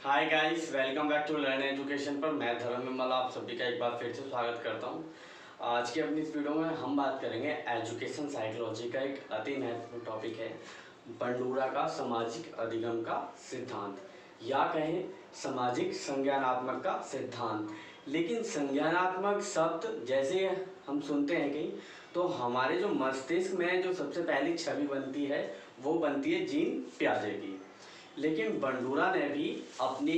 Hi guys, welcome back to learn education पर। मैं धर्म विमल आप सभी का एक बार फिर से स्वागत करता हूं। आज की अपनी इस वीडियो में हम बात करेंगे एजुकेशन साइकोलॉजी का एक अति महत्वपूर्ण टॉपिक है बंडूरा का सामाजिक अधिगम का सिद्धांत, या कहें सामाजिक संज्ञानात्मक का सिद्धांत। लेकिन संज्ञानात्मक शब्द जैसे हम सुनते हैं कहीं, तो हमारे जो मस्तिष्क में जो सबसे पहली छवि बनती है वो बनती है जीन पियाजे की। लेकिन बंडूरा ने भी अपने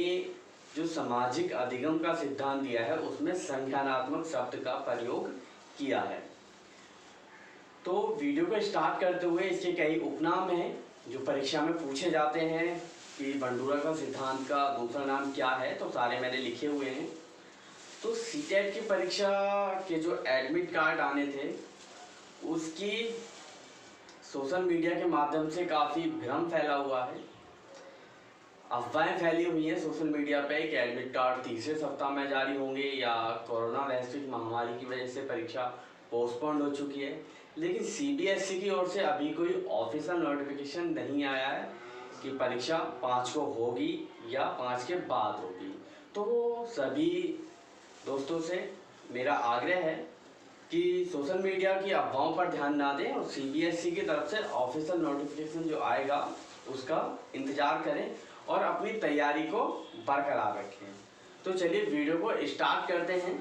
जो सामाजिक अधिगम का सिद्धांत दिया है उसमें संज्ञानात्मक शब्द का प्रयोग किया है। तो वीडियो को स्टार्ट करते हुए इसके कई उपनाम हैं जो परीक्षा में पूछे जाते हैं कि बंडूरा का सिद्धांत का दूसरा नाम क्या है, तो सारे मैंने लिखे हुए हैं। तो सीटेट की परीक्षा के जो एडमिट कार्ड आने थे उसकी सोशल मीडिया के माध्यम से काफ़ी भ्रम फैला हुआ है। अफवाहें फैली हुई हैं सोशल मीडिया पे कि एडमिट कार्ड तीसरे सप्ताह में जारी होंगे या कोरोना वैश्विक महामारी की वजह से परीक्षा पोस्टपोन्ड हो चुकी है। लेकिन सीबीएसई की ओर से अभी कोई ऑफिशियल नोटिफिकेशन नहीं आया है कि परीक्षा 5 को होगी या 5 के बाद होगी। तो सभी दोस्तों से मेरा आग्रह है कि सोशल मीडिया की अफवाहों पर ध्यान ना दें और सीबीएसई की तरफ से ऑफिशियल नोटिफिकेशन जो आएगा उसका इंतज़ार करें और अपनी तैयारी को बरकरार रखें। तो चलिए वीडियो को स्टार्ट करते हैं।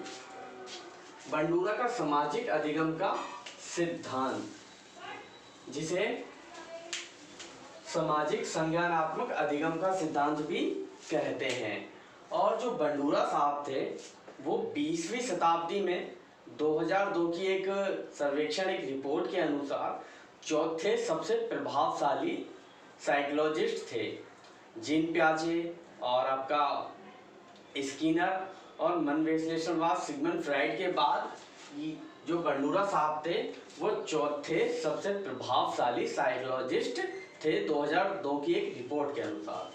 बंडूरा का सामाजिक अधिगम का सिद्धांत, जिसे सामाजिक संज्ञानात्मक अधिगम का सिद्धांत भी कहते हैं। और जो बंडूरा साहब थे वो 20वीं शताब्दी में 2002 की एक सर्वेक्षण, एक रिपोर्ट के अनुसार चौथे सबसे प्रभावशाली साइकोलॉजिस्ट थे। जीन पियाजे और आपका स्किनर और मन विश्लेषणवाद सिगमंड फ्राइड के बाद जो बंडूरा साहब थे वो चौथे सबसे प्रभावशाली साइकोलॉजिस्ट थे 2002 की एक रिपोर्ट के अनुसार।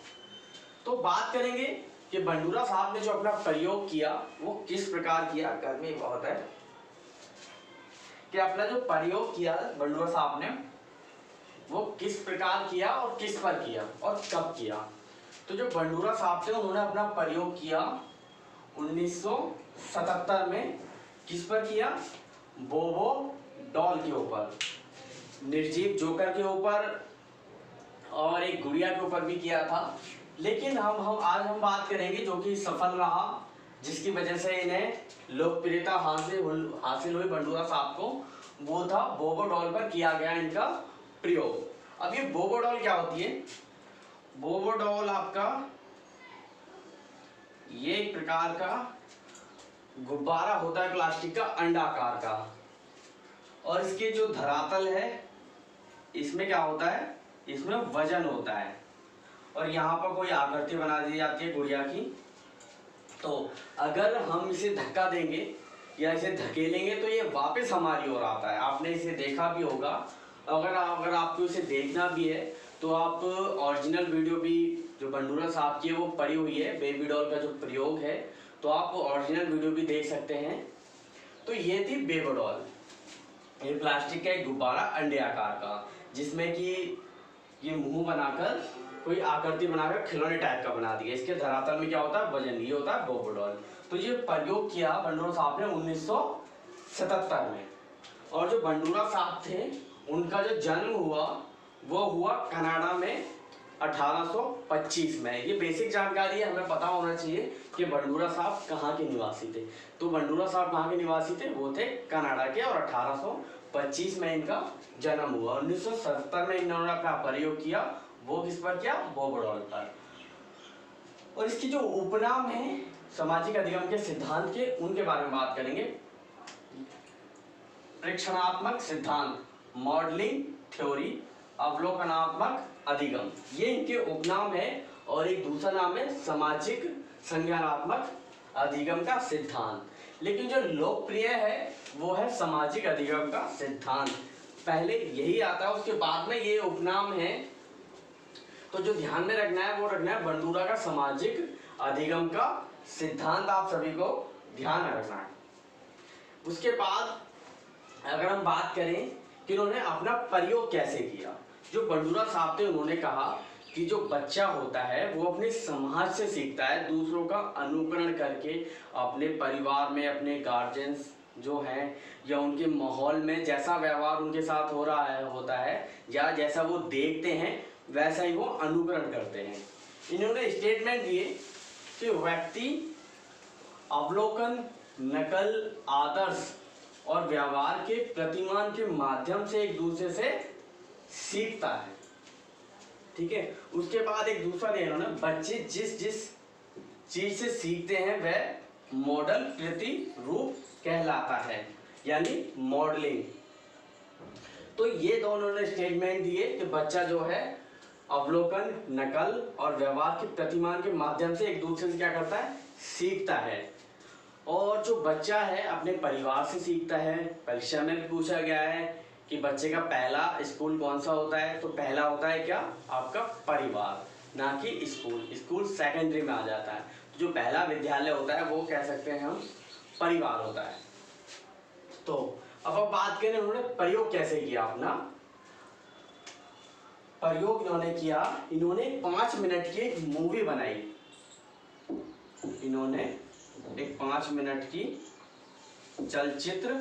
तो बात करेंगे कि बंडूरा साहब ने जो अपना प्रयोग किया वो किस प्रकार किया। गर्मी बहुत है कि अपना जो प्रयोग किया बंडूरा साहब ने वो किस प्रकार किया और किस पर किया और कब किया। तो जो बंडूरा साहब थे उन्होंने अपना प्रयोग किया 1977 में। किस पर किया? बोबो डॉल के ऊपर, निर्जीव जोकर के ऊपर और एक गुड़िया के ऊपर भी किया था। लेकिन आज हम बात करेंगे जो कि सफल रहा, जिसकी वजह से इन्हें लोकप्रियता हासिल हुई बंडूरा साहब को, वो था बोबो डॉल पर किया गया इनका प्रयोग। अब ये बोबो डॉल क्या होती है? बोबो डॉल आपका ये एक प्रकार का गुब्बारा होता है प्लास्टिक का, अंडाकार का, और इसके जो धरातल है इसमें क्या होता है, इसमें वजन होता है और यहाँ पर कोई आकृति बना दी जाती है गुड़िया की। तो अगर हम इसे धक्का देंगे या इसे धकेलेंगे तो ये वापस हमारी ओर आता है। आपने इसे देखा भी होगा। अगर आपको इसे देखना भी है तो आप ओरिजिनल वीडियो भी जो बंडूरा साहब की है वो पड़ी हुई है, बेबी डॉल का जो प्रयोग है, तो आप ओरिजिनल वीडियो भी देख सकते हैं। तो ये थी बेबी डॉल, ये प्लास्टिक का एक गुब्बारा अंडे आकार का, जिसमें कि ये मुंह बनाकर कोई आकृति बनाकर खिलौने टाइप का बना दिया। इसके धरातल में क्या होता है? वजन। ये होता है बोबो डॉल। तो ये प्रयोग किया बंडूरा साहब ने 1977 में। और जो बंडूरा साहब थे उनका जो जन्म हुआ वो हुआ कनाडा में 1825 में। ये बेसिक जानकारी है, हमें पता होना चाहिए कि बंडूरा साहब कहाँ के निवासी थे। तो बंडूरा साहब कहाँ के निवासी थे? वो थे कनाडा के, और 1825 में इनका जन्म हुआ। 1977 में इन्होंने अपना प्रयोग किया, वो किस पर किया? बोबो डॉल पर। और इसकी जो उपनाम है सामाजिक अधिगम के सिद्धांत के, उनके बारे में बात करेंगे। प्रेक्षणात्मक सिद्धांत, मॉडलिंग थ्योरी, अवलोकनात्मक अधिगम, ये इनके उपनाम है। और एक दूसरा नाम है सामाजिक संज्ञानात्मक अधिगम का सिद्धांत। लेकिन जो लोकप्रिय है वो है सामाजिक अधिगम का सिद्धांत, पहले यही आता है, उसके बाद में ये उपनाम है। तो जो ध्यान में रखना है वो रखना है बंडूरा का सामाजिक अधिगम का सिद्धांत, आप सभी को ध्यान में रखना है। उसके बाद अगर हम बात करें कि उन्होंने अपना प्रयोग कैसे किया, जो बंडूरा साहब थे उन्होंने कहा कि जो बच्चा होता है वो अपने समाज से सीखता है, दूसरों का अनुकरण करके, अपने परिवार में अपने गार्जियंस जो हैं या उनके माहौल में जैसा व्यवहार उनके साथ हो रहा है होता है या जैसा वो देखते हैं वैसा ही वो अनुकरण करते हैं। इन्होंने स्टेटमेंट दिए कि व्यक्ति अवलोकन, नकल, आदर्श और व्यवहार के प्रतिमान के माध्यम से एक दूसरे से सीखता है। ठीक है, उसके बाद एक दूसरा दिया इन्होंने, बच्चे जिस जिस चीज से सीखते हैं वह मॉडल प्रतिरूप कहलाता है, यानी मॉडलिंग। तो ये दोनों ने स्टेटमेंट दिए कि बच्चा जो है अवलोकन, नकल और व्यवहार के प्रतिमान के माध्यम से एक दूसरे से क्या करता है, सीखता है। और जो बच्चा है अपने परिवार से सीखता है। परीक्षा में भी पूछा गया है कि बच्चे का पहला स्कूल कौन सा होता है, तो पहला होता है क्या, आपका परिवार, ना कि स्कूल। स्कूल सेकेंडरी में आ जाता है। जो पहला विद्यालय होता है वो कह सकते हैं हम परिवार होता है। तो अब बात करें उन्होंने प्रयोग कैसे किया अपना। प्रयोग इन्होंने किया, इन्होंने 5 मिनट की एक मूवी बनाई। इन्होंने एक 5 मिनट की चलचित्र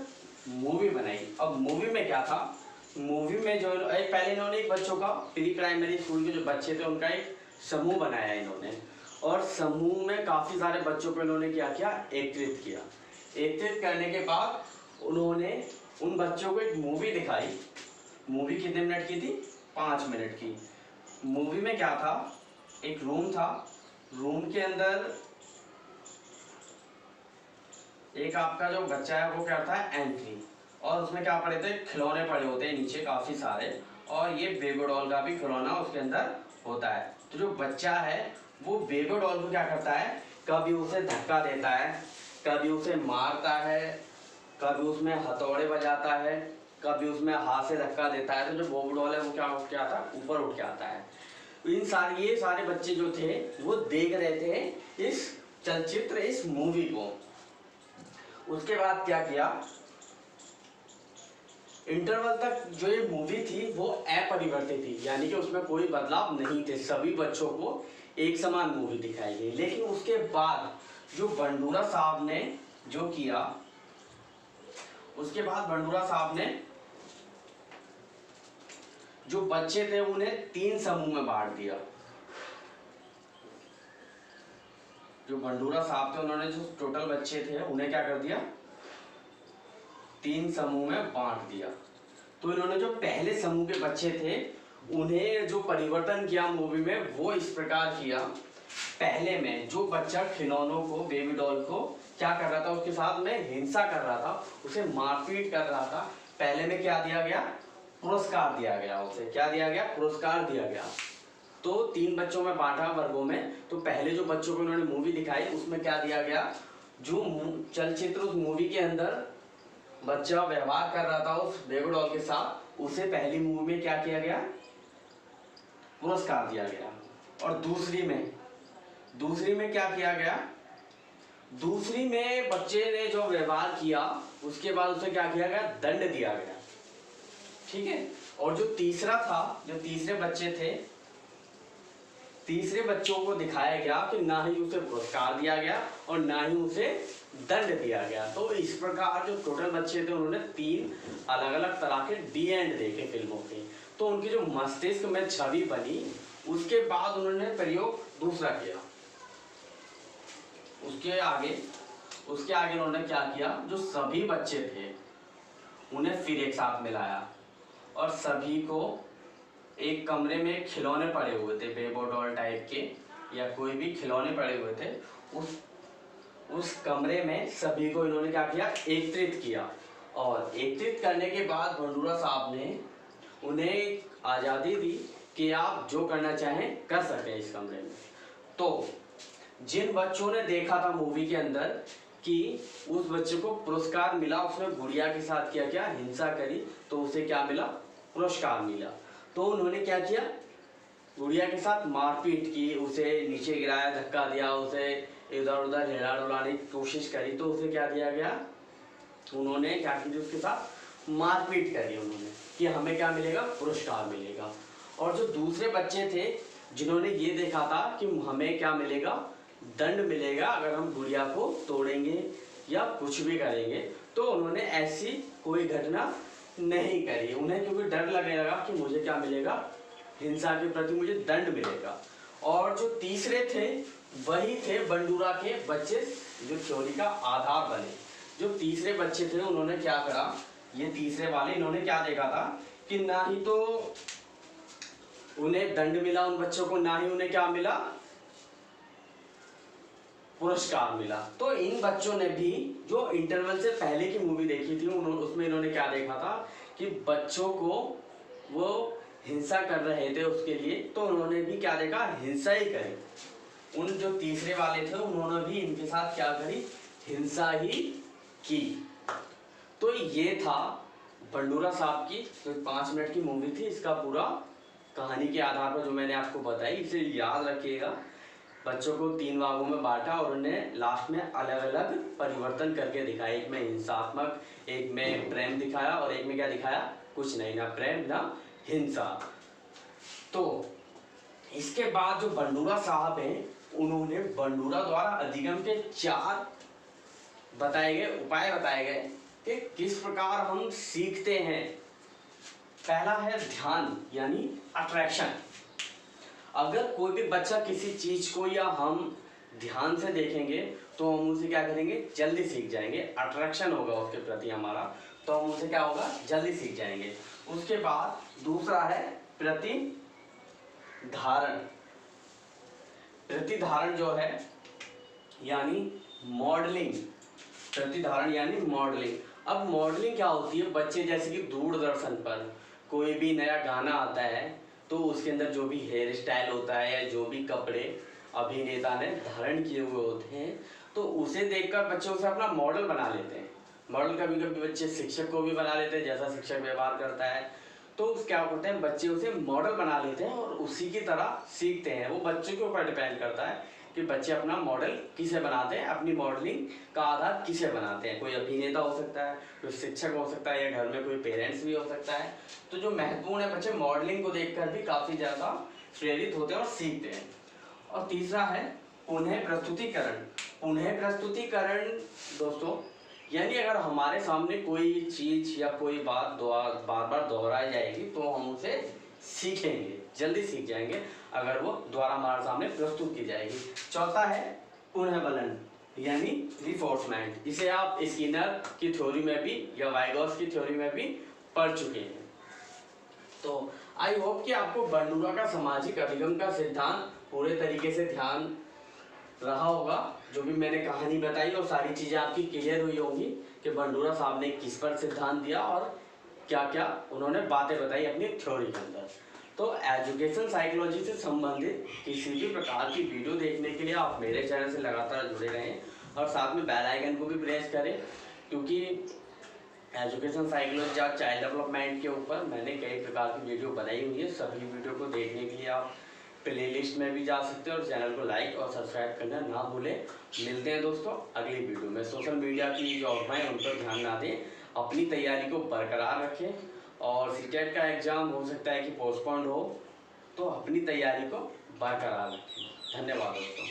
मूवी बनाई। अब मूवी में क्या था, मूवी में जो पहले इन्होंने एक बच्चों का प्री प्राइमरी स्कूल के जो बच्चे थे उनका एक समूह बनाया इन्होंने, और समूह में काफ़ी सारे बच्चों को इन्होंने क्या किया, एकत्रित किया। एकत्रित करने के बाद उन्होंने उन बच्चों को एक मूवी दिखाई। मूवी कितने मिनट की थी, 5 मिनट की। मूवी में क्या था, एक रूम था, रूम के अंदर एक आपका जो बच्चा है वो करता है एंट्री, और उसमें क्या पड़े थे, खिलौने पड़े होते हैं नीचे काफ़ी सारे, और ये बेबी डॉल का भी खिलौना उसके अंदर होता है। तो जो बच्चा है वो बेबी डॉल को क्या करता है, कभी उसे धक्का देता है, कभी उसे मारता है, कभी उसमें हथौड़े बजाता है, कभी उसमें हाथ से धक्का देता है। तो जो बेबी डॉल है वो क्या उठ के आता है, ऊपर उठ के आता है। ये सारे बच्चे जो थे वो देख रहे थे इस चलचित्र, इस मूवी को। उसके बाद क्या किया, इंटरवल तक जो ये मूवी थी वो अपरिवर्तित थी, यानी कि उसमें कोई बदलाव नहीं थे, सभी बच्चों को एक समान मूवी दिखाई गई। लेकिन उसके बाद जो बंडूरा साहब ने जो किया, उसके बाद बंडूरा साहब ने जो बच्चे थे उन्हें 3 समूह में बांट दिया। जो बंडूरा साहब थे उन्होंने जो टोटल बच्चे थे उन्हें क्या कर दिया, 3 समूह में बांट दिया। तो इन्होंने जो पहले समूह के बच्चे थे उन्हें जो परिवर्तन किया मूवी में वो इस प्रकार किया। पहले में जो बच्चा खिलौनों को, बेबी डॉल को क्या कर रहा था, उसके साथ में हिंसा कर रहा था, उसे मारपीट कर रहा था, पहले में क्या दिया गया, पुरस्कार दिया गया। उसे क्या दिया गया, पुरस्कार दिया गया। तो 3 बच्चों में बांटा वर्गों में। तो पहले जो बच्चों को इन्होंने मूवी दिखाई उसमें क्या दिया गया, जो चलचित्र उस मूवी के अंदर बच्चा व्यवहार कर रहा था उस बेबी डॉल के साथ, उसे पहली मूवी में क्या किया गया, पुरस्कार दिया गया। और दूसरी में क्या किया गया, दूसरी में बच्चे ने जो व्यवहार किया उसके बाद उसे क्या किया गया, दंड दिया गया। ठीक है। और जो तीसरा था, जो तीसरे बच्चे थे, तीसरे बच्चों को दिखाया गया कि ना ही उसे पुरस्कार दिया गया और ना ही उसे दंड दिया गया। तो इस प्रकार जो टोटल बच्चे थे उन्होंने 3 अलग अलग तरह के डी एंड देखे फिल्मों के। तो उनकी जो मस्तिष्क में छवि बनी, उसके बाद उन्होंने प्रयोग दूसरा किया। उसके आगे उन्होंने क्या किया, जो सभी बच्चे थे उन्हें फिर एक साथ मिलाया और सभी को एक कमरे में खिलौने पड़े हुए थे, बेबी डॉल टाइप के या कोई भी खिलौने पड़े हुए थे, उस कमरे में सभी को इन्होंने क्या किया, एकत्रित किया। और एकत्रित करने के बाद बंडूरा साहब ने उन्हें आज़ादी दी कि आप जो करना चाहें कर सकते हैं इस कमरे में। तो जिन बच्चों ने देखा था मूवी के अंदर कि उस बच्चे को पुरस्कार मिला, उसने गुड़िया के साथ क्या हिंसा करी, तो उसे क्या मिला, पुरस्कार मिला। तो उन्होंने क्या किया, गुड़िया के साथ मारपीट की, उसे नीचे गिराया, धक्का दिया, उसे इधर उधर हिला डुलाने की कोशिश करी, तो उसे क्या दिया गया, उन्होंने क्या किया, उसके साथ मारपीट करी उन्होंने कि हमें क्या मिलेगा, पुरस्कार मिलेगा। और जो दूसरे बच्चे थे जिन्होंने ये देखा था कि हमें क्या मिलेगा, दंड मिलेगा अगर हम गुड़िया को तोड़ेंगे या कुछ भी करेंगे, तो उन्होंने ऐसी कोई घटना नहीं करी। उन्हें क्योंकि डर लगने लगा कि मुझे क्या मिलेगा, हिंसा के प्रति मुझे दंड मिलेगा। और जो तीसरे थे वही थे बंडूरा के बच्चे जो थ्योरी का आधार बने। जो तीसरे बच्चे थे उन्होंने क्या करा, ये तीसरे वाले इन्होंने क्या देखा था कि ना ही तो उन्हें दंड मिला उन बच्चों को, ना ही उन्हें क्या मिला, पुरस्कार मिला। तो इन बच्चों ने भी जो इंटरवल से पहले की मूवी देखी थी उसमें इन्होंने क्या देखा था कि बच्चों को वो हिंसा कर रहे थे उसके लिए, तो उन्होंने भी क्या देखा, हिंसा ही करी। उन जो तीसरे वाले थे उन्होंने भी इनके साथ क्या करी, हिंसा ही की। तो ये था बंडूरा साहब की जो 5 मिनट की मूवी थी, इसका पूरा कहानी के आधार पर जो मैंने आपको बताई, इसे याद रखिएगा। बच्चों को 3 भागों में बांटा और उन्हें लास्ट में अलग अलग परिवर्तन करके दिखाया। एक में हिंसात्मक, एक में प्रेम दिखाया और एक में क्या दिखाया, कुछ नहीं, ना प्रेम ना हिंसा। तो इसके बाद जो बंडूरा साहब हैं उन्होंने बंडूरा द्वारा अधिगम के 4 बताए गए उपाय बताए गए कि किस प्रकार हम सीखते हैं। पहला है ध्यान यानी अट्रैक्शन। अगर कोई भी बच्चा किसी चीज को या हम ध्यान से देखेंगे तो हम उसे क्या करेंगे, जल्दी सीख जाएंगे। अट्रैक्शन होगा उसके प्रति हमारा, तो हम उसे क्या होगा, जल्दी सीख जाएंगे। उसके बाद दूसरा है प्रतिधारण। प्रतिधारण जो है यानी मॉडलिंग। प्रतिधारण यानी मॉडलिंग। अब मॉडलिंग क्या होती है, बच्चे जैसे कि दूरदर्शन पर कोई भी नया गाना आता है तो उसके अंदर जो भी हेयर स्टाइल होता है या जो भी कपड़े अभिनेता ने धारण किए हुए होते हैं, तो उसे देखकर बच्चे उसे अपना मॉडल बना लेते हैं। मॉडल कभी कभी बच्चे शिक्षक को भी बना लेते हैं, जैसा शिक्षक व्यवहार करता है तो क्या करते हैं, बच्चे उसे मॉडल बना लेते हैं और उसी की तरह सीखते हैं। वो बच्चे के ऊपर डिपेंड करता है कि बच्चे अपना मॉडल किसे बनाते हैं, अपनी मॉडलिंग का आधार किसे बनाते हैं। कोई अभिनेता हो सकता है, कोई शिक्षक हो सकता है, या घर में कोई पेरेंट्स भी हो सकता है। तो जो महत्वपूर्ण है, बच्चे मॉडलिंग को देखकर भी काफ़ी ज़्यादा प्रेरित होते हैं और सीखते हैं। और तीसरा है पुनः प्रस्तुतिकरण। पुनः प्रस्तुतिकरण दोस्तों यानी अगर हमारे सामने कोई चीज़ या कोई बात बार बार दोहराई जाएगी तो हम उसे सीखेंगे, जल्दी सीख जाएंगे अगर वो दोबारा हमारे सामने प्रस्तुत की जाएगी। चौथा है पुनः बलन यानी रिफोर्समेंट। इसे आप स्किनर की थ्योरी में भी या वाइगॉस की थ्योरी में भी पढ़ चुके हैं। तो आई होप कि आपको बंडूरा का सामाजिक अभिगम का सिद्धांत पूरे तरीके से ध्यान रहा होगा। जो भी मैंने कहानी बताई और सारी चीज़ें आपकी क्लियर हुई होंगी कि बंडूरा साहब ने किस पर सिद्धांत दिया और क्या क्या उन्होंने बातें बताई अपनी थ्योरी के अंदर। तो एजुकेशन साइकोलॉजी से संबंधित किसी भी प्रकार की वीडियो देखने के लिए आप मेरे चैनल से लगातार जुड़े रहें और साथ में बेल आइकन को भी प्रेस करें, क्योंकि एजुकेशन साइकोलॉजी और चाइल्ड डेवलपमेंट के ऊपर मैंने कई प्रकार की वीडियो बनाई हुई है। सभी वीडियो को देखने के लिए आप प्लेलिस्ट में भी जा सकते हैं और चैनल को लाइक और सब्सक्राइब करना ना भूलें। मिलते हैं दोस्तों अगली वीडियो में। सोशल मीडिया की जो अफवाहें उन पर ध्यान ना दें, अपनी तैयारी को बरकरार रखें और सीटेट का एग्ज़ाम हो सकता है कि पोस्टपोन्ड हो, तो अपनी तैयारी को बरकरार रखें। धन्यवाद दोस्तों।